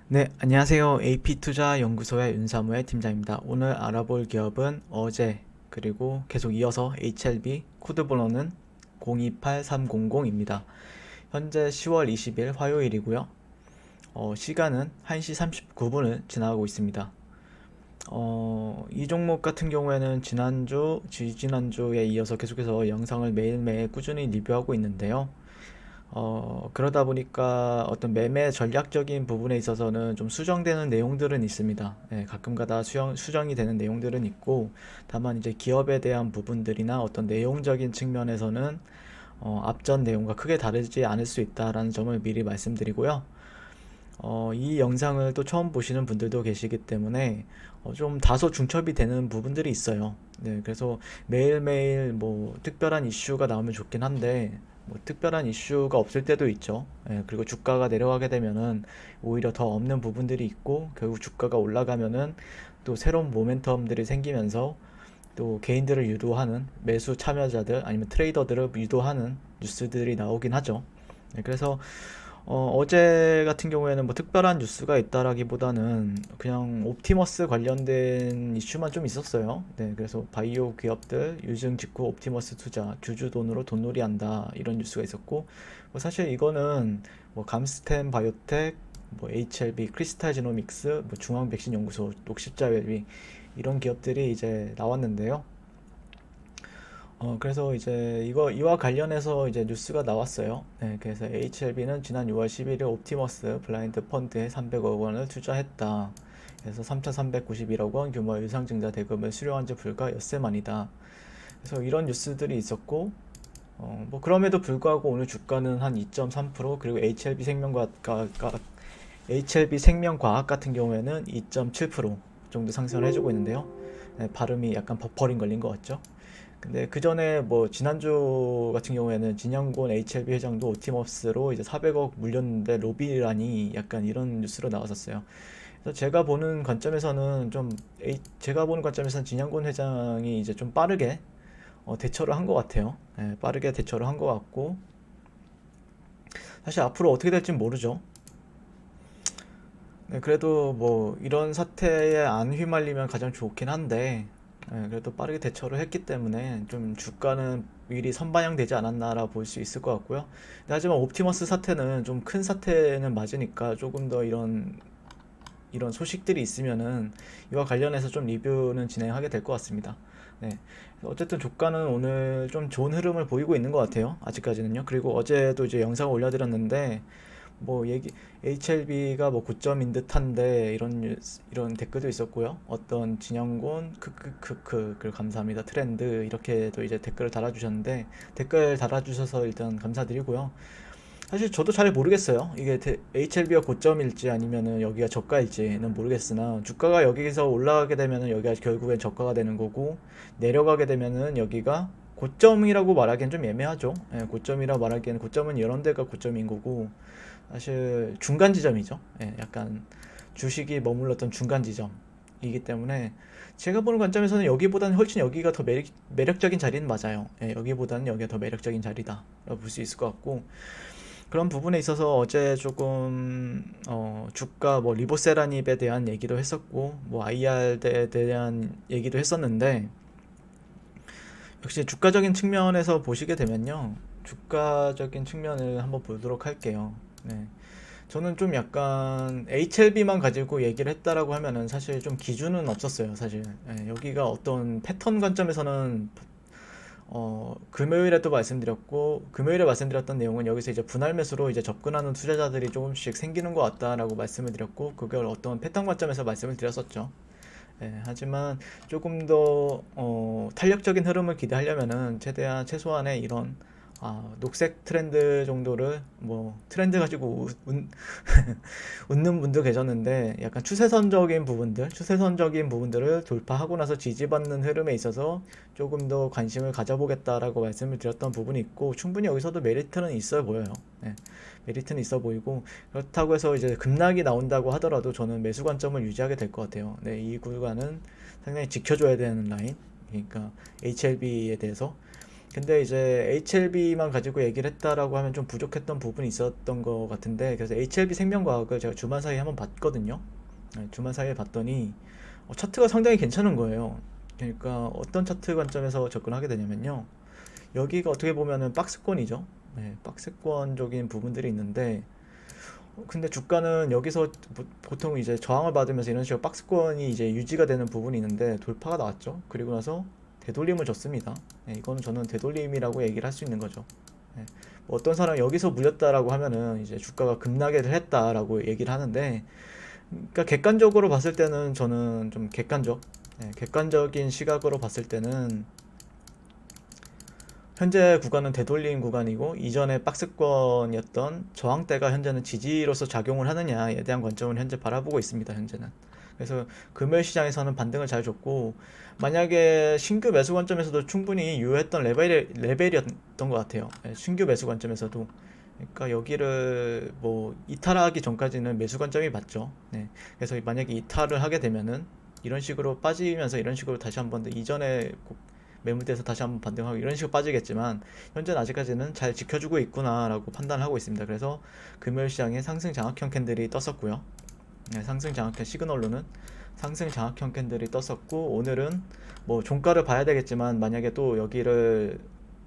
네, 안녕하세요. AP투자연구소의 윤사무의 팀장입니다. 오늘 알아볼 기업은 어제 그리고 계속 이어서 HLB 코드 번호는 028300입니다. 현재 10월 20일 화요일이고요. 시간은 1시 39분을 지나가고 있습니다. 이 종목 같은 경우에는 지난주, 지지난주에 이어서 계속해서 영상을 매일매일 꾸준히 리뷰하고 있는데요. 그러다 보니까 어떤 매매 전략적인 부분에 있어서는 좀 수정되는 내용들은 있습니다. 예, 가끔가다 수정이 되는 내용들은 있고, 다만 이제 기업에 대한 부분들이나 어떤 내용적인 측면에서는 앞전 내용과 크게 다르지 않을 수 있다라는 점을 미리 말씀드리고요. 이 영상을 또 처음 보시는 분들도 계시기 때문에 좀 다소 중첩이 되는 부분들이 있어요. 네, 그래서 매일매일 뭐 특별한 이슈가 나오면 좋긴 한데 뭐 특별한 이슈가 없을 때도 있죠. 예, 그리고 주가가 내려가게 되면은 오히려 더 없는 부분들이 있고 결국 주가가 올라가면은 또 새로운 모멘텀들이 생기면서 또 개인들을 유도하는 매수 참여자들 아니면 트레이더들을 유도하는 뉴스들이 나오긴 하죠. 네, 그래서 어제 같은 경우에는 뭐 특별한 뉴스가 있다라기보다는 그냥 옵티머스 관련된 이슈만 좀 있었어요. 네, 그래서 바이오 기업들 유증 직후 옵티머스 투자 주주 돈으로 돈놀이 한다 이런 뉴스가 있었고 뭐 사실 이거는 뭐 감스템 바이오텍 뭐 HLB 크리스탈 지노믹스 뭐 중앙 백신 연구소 녹십자웰빙 이런 기업들이 이제 나왔는데요. 그래서 이제 이와 관련해서 이제 뉴스가 나왔어요. 네, 그래서 HLB는 지난 6월 11일 옵티머스 블라인드 펀드에 300억 원을 투자했다. 그래서 3,391억 원 규모의 유상증자 대금을 수령한 지 불과 엿새 만이다. 그래서 이런 뉴스들이 있었고, 뭐 그럼에도 불구하고 오늘 주가는 한 2.3% 그리고 HLB 생명과학 같은 경우에는 2.7% 정도 상승을 해주고 있는데요. 네, 발음이 약간 버퍼링 걸린 것 같죠? 근데 그 전에 뭐 지난주 같은 경우에는 진영곤 HLB 회장도 오티머스로 이제 400억 물렸는데 로비라니 약간 이런 뉴스로 나왔었어요. 그래서 제가 보는 관점에서는 진영곤 회장이 이제 좀 빠르게 대처를 한 것 같아요. 예, 빠르게 대처를 한 것 같고 사실 앞으로 어떻게 될지 모르죠. 네, 그래도 뭐 이런 사태에 안 휘말리면 가장 좋긴 한데 그래도 빠르게 대처를 했기 때문에 좀 주가는 미리 선반영되지 않았나라 볼 수 있을 것 같고요. 근데 하지만 옵티머스 사태는 좀 큰 사태는 맞으니까 조금 더 이런 소식들이 있으면은 이와 관련해서 좀 리뷰는 진행하게 될 것 같습니다. 네. 어쨌든 주가는 오늘 좀 좋은 흐름을 보이고 있는 것 같아요. 아직까지는요. 그리고 어제도 이제 영상 올려드렸는데 뭐 HLB가 뭐 고점인 듯한데 이런 댓글도 있었고요. 어떤 진영곤 크크크크 그 감사합니다 트렌드 이렇게도 이제 댓글을 달아주셨는데 댓글 달아주셔서 일단 감사드리고요. 사실 저도 잘 모르겠어요. 이게 HLB가 고점일지 아니면은 여기가 저가일지는 모르겠으나 주가가 여기서 올라가게 되면은 여기가 결국엔 저가가 되는 거고 내려가게 되면은 여기가 고점이라고 말하기엔 좀 애매하죠. 예, 고점이라 말하기에는 고점은 이런 데가 고점인 거고 사실 중간 지점이죠. 예, 약간 주식이 머물렀던 중간 지점이기 때문에 제가 보는 관점에서는 여기보다는 훨씬 여기가 더 매력적인 자리는 맞아요. 예, 여기보다는 여기가 더 매력적인 자리다라고 볼 수 있을 것 같고 그런 부분에 있어서 어제 조금 주가 뭐 리보세라닙에 대한 얘기도 했었고 뭐 IR에 대한 얘기도 했었는데 역시 주가적인 측면에서 보시게 되면요 주가적인 측면을 한번 보도록 할게요. 네. 저는 좀 약간 HLB만 가지고 얘기를 했다라고 하면은 사실 좀 기준은 없었어요 사실. 예, 여기가 어떤 패턴 관점에서는 금요일에 말씀드렸던 내용은 여기서 이제 분할 매수로 이제 접근하는 투자자들이 조금씩 생기는 것 같다라고 말씀을 드렸고, 그걸 어떤 패턴 관점에서 말씀을 드렸었죠. 예, 하지만 조금 더 탄력적인 흐름을 기대하려면은 최소한의 이런 녹색 트렌드 정도를 뭐 트렌드 가지고 웃는 분도 계셨는데 약간 추세선적인 부분들을 돌파하고 나서 지지받는 흐름에 있어서 조금 더 관심을 가져보겠다라고 말씀을 드렸던 부분이 있고 충분히 여기서도 메리트는 있어 보여요. 네, 메리트는 있어 보이고 그렇다고 해서 이제 급락이 나온다고 하더라도 저는 매수 관점을 유지하게 될 것 같아요. 네, 이 구간은 상당히 지켜줘야 되는 라인. 그러니까 HLB에 대해서 근데 이제 HLB만 가지고 얘기를 했다라고 하면 좀 부족했던 부분이 있었던 것 같은데, 그래서 HLB 생명과학을 제가 주말 사이에 한번 봤거든요. 네, 주말 사이에 봤더니 차트가 상당히 괜찮은 거예요. 그러니까 어떤 차트 관점에서 접근하게 되냐면요. 여기가 어떻게 보면은 박스권이죠. 네, 박스권적인 부분들이 있는데, 근데 주가는 여기서 보통 이제 저항을 받으면서 이런 식으로 박스권이 이제 유지가 되는 부분이 있는데 돌파가 나왔죠. 그리고 나서 되돌림을 줬습니다. 네, 이거는 저는 되돌림이라고 얘기를 할 수 있는 거죠. 네, 뭐 어떤 사람이 여기서 물렸다라고 하면은 이제 주가가 급락을 했다라고 얘기를 하는데, 그러니까 객관적으로 봤을 때는 저는 좀 객관적인 시각으로 봤을 때는 현재 구간은 되돌림 구간이고 이전에 박스권이었던 저항대가 현재는 지지로서 작용을 하느냐에 대한 관점을 현재 바라보고 있습니다. 현재는. 그래서 금요일 시장에서는 반등을 잘 줬고, 만약에 신규 매수 관점에서도 충분히 유효했던 레벨이었던 것 같아요. 예, 신규 매수 관점에서도. 그러니까 여기를 뭐 이탈하기 전까지는 매수 관점이 맞죠. 네. 그래서 만약에 이탈을 하게 되면은 이런 식으로 빠지면서 이런 식으로 다시 한번 더 이전에 매물대에서 다시 한번 반등하고 이런 식으로 빠지겠지만, 현재는 아직까지는 잘 지켜주고 있구나라고 판단하고 있습니다. 그래서 금요일 시장에 상승 장악형 캔들이 떴었고요. 네, 상승 장악형 시그널로는 상승 장악형 캔들이 떴었고, 오늘은 뭐 종가를 봐야 되겠지만 만약에 또 여기를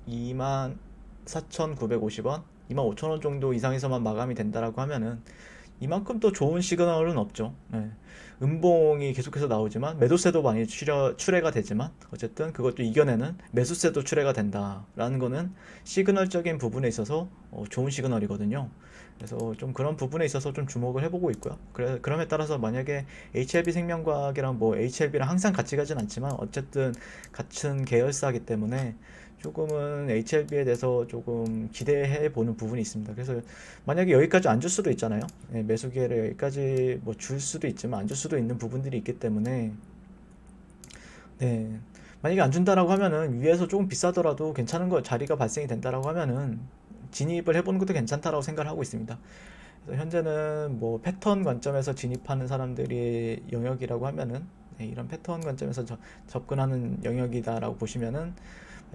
24,950원, 25,000원 정도 이상에서만 마감이 된다라고 하면은 이만큼 또 좋은 시그널은 없죠. 네. 음봉이 계속해서 나오지만 매도세도 많이 출회가 되지만 어쨌든 그것도 이겨내는 매수세도 출회가 된다라는 거는 시그널적인 부분에 있어서 좋은 시그널이거든요. 그래서 좀 그런 부분에 있어서 좀 주목을 해보고 있고요. 그럼에 따라서 만약에 HLB 생명과학이랑 뭐 HLB랑 항상 같이 가진 않지만 어쨌든 같은 계열사이기 때문에 조금은 HLB에 대해서 조금 기대해 보는 부분이 있습니다. 그래서 만약에 여기까지 안 줄 수도 있잖아요. 네, 매수 기회를 여기까지 뭐 줄 수도 있지만 안 줄 수도 있는 부분들이 있기 때문에, 네, 만약에 안 준다라고 하면은 위에서 조금 비싸더라도 괜찮은 거 자리가 발생이 된다라고 하면은 진입을 해보는 것도 괜찮다라고 생각을 하고 있습니다. 그래서 현재는 뭐 패턴 관점에서 진입하는 사람들이 영역이라고 하면은, 네, 이런 패턴 관점에서 접근하는 영역이다라고 보시면은,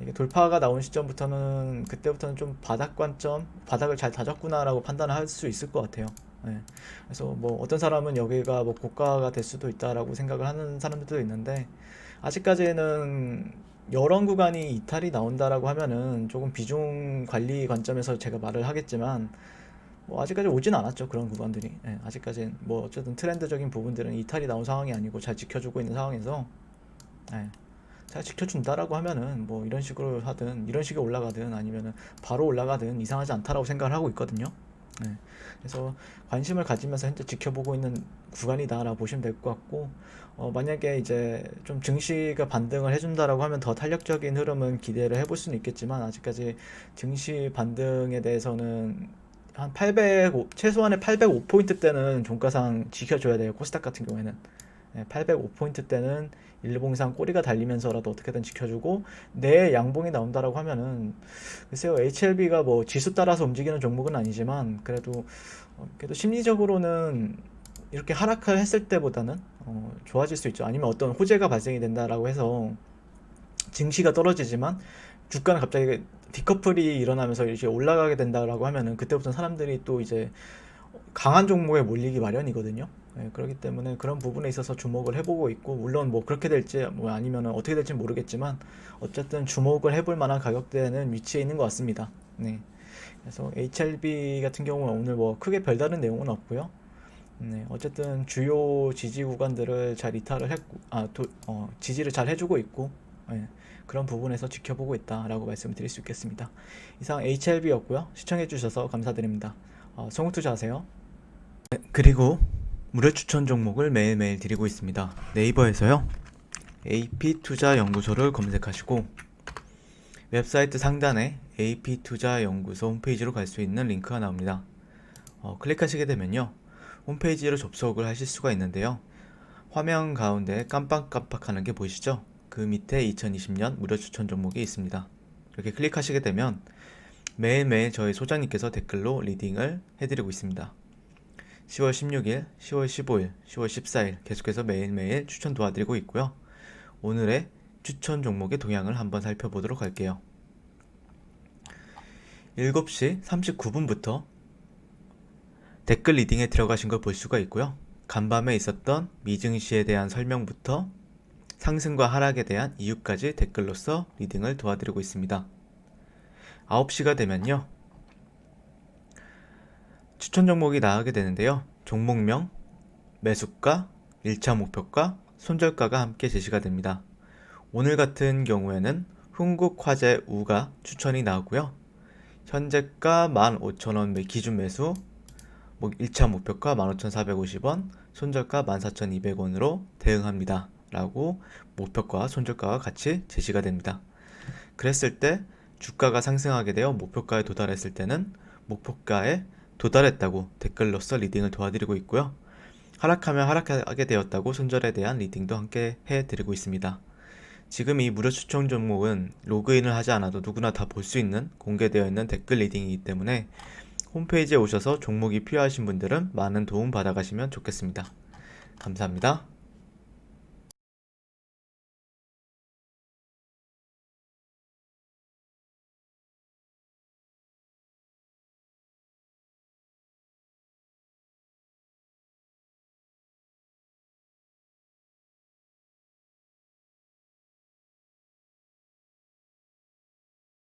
이게 돌파가 나온 시점부터는 그때부터는 좀 바닥 관점, 바닥을 잘 다졌구나라고 판단을 할 수 있을 것 같아요. 네. 그래서 뭐 어떤 사람은 여기가 뭐 고가가 될 수도 있다라고 생각을 하는 사람들도 있는데, 아직까지는 여러 구간이 이탈이 나온다라고 하면은 조금 비중 관리 관점에서 제가 말을 하겠지만, 뭐 아직까지 오진 않았죠, 그런 구간들이. 예, 아직까지 뭐 어쨌든 트렌드적인 부분들은 이탈이 나온 상황이 아니고 잘 지켜주고 있는 상황에서, 예, 잘 지켜준다라고 하면은 뭐 이런 식으로 하든 이런 식으로 올라가든 아니면은 바로 올라가든 이상하지 않다라고 생각을 하고 있거든요. 네. 그래서 관심을 가지면서 현재 지켜보고 있는 구간이다라고 보시면 될 것 같고, 만약에 이제 좀 증시가 반등을 해준다라고 하면 더 탄력적인 흐름은 기대를 해볼 수는 있겠지만, 아직까지 증시 반등에 대해서는 한 최소한의 805포인트 대는 종가상 지켜줘야 돼요. 코스닥 같은 경우에는. 805포인트 때는 일봉상 꼬리가 달리면서라도 어떻게든 지켜주고, 내 양봉이 나온다라고 하면은, 글쎄요, HLB가 뭐 지수 따라서 움직이는 종목은 아니지만 그래도 심리적으로는 이렇게 하락을 했을 때보다는 좋아질 수 있죠. 아니면 어떤 호재가 발생이 된다라고 해서 증시가 떨어지지만 주가는 갑자기 디커플이 일어나면서 이렇게 올라가게 된다라고 하면은 그때부터 사람들이 또 이제 강한 종목에 몰리기 마련이거든요. 네, 그렇기 때문에 그런 부분에 있어서 주목을 해보고 있고, 물론 뭐 그렇게 될지 뭐 아니면 어떻게 될지 모르겠지만 어쨌든 주목을 해볼 만한 가격대는 위치에 있는 것 같습니다. 네. 그래서 HLB 같은 경우는 오늘 뭐 크게 별다른 내용은 없고요. 네, 어쨌든 주요 지지 구간들을 잘 이탈을 했고, 지지를 잘 해주고 있고, 네, 그런 부분에서 지켜보고 있다라고 말씀드릴 수 있겠습니다. 이상 HLB였고요. 시청해주셔서 감사드립니다. 성우투자하세요. 네, 그리고 무료 추천 종목을 매일매일 드리고 있습니다. 네이버에서요, AP투자연구소를 검색하시고 웹사이트 상단에 AP투자연구소 홈페이지로 갈 수 있는 링크가 나옵니다. 클릭하시게 되면요, 홈페이지로 접속을 하실 수가 있는데요, 화면 가운데 깜빡깜빡하는 게 보이시죠? 그 밑에 2020년 무료 추천 종목이 있습니다. 이렇게 클릭하시게 되면 매일매일 저희 소장님께서 댓글로 리딩을 해드리고 있습니다. 10월 16일, 10월 15일, 10월 14일 계속해서 매일매일 추천 도와드리고 있고요. 오늘의 추천 종목의 동향을 한번 살펴보도록 할게요. 7시 39분부터 댓글 리딩에 들어가신 걸 볼 수가 있고요. 간밤에 있었던 미증시에 대한 설명부터 상승과 하락에 대한 이유까지 댓글로서 리딩을 도와드리고 있습니다. 9시가 되면요, 추천 종목이 나가게 되는데요. 종목명, 매수가, 1차 목표가, 손절가가 함께 제시가 됩니다. 오늘 같은 경우에는 흥국화재우가 추천이 나오고요. 현재가 15,000원 기준 매수, 1차 목표가 15,450원, 손절가 14,200원으로 대응합니다. 라고 목표가, 손절가가 같이 제시가 됩니다. 그랬을 때 주가가 상승하게 되어 목표가에 도달했을 때는 목표가에 도달했다고 댓글로서 리딩을 도와드리고 있고요. 하락하면 하락하게 되었다고 손절에 대한 리딩도 함께 해드리고 있습니다. 지금 이 무료 추천 종목은 로그인을 하지 않아도 누구나 다 볼 수 있는 공개되어 있는 댓글 리딩이기 때문에 홈페이지에 오셔서 종목이 필요하신 분들은 많은 도움 받아가시면 좋겠습니다. 감사합니다.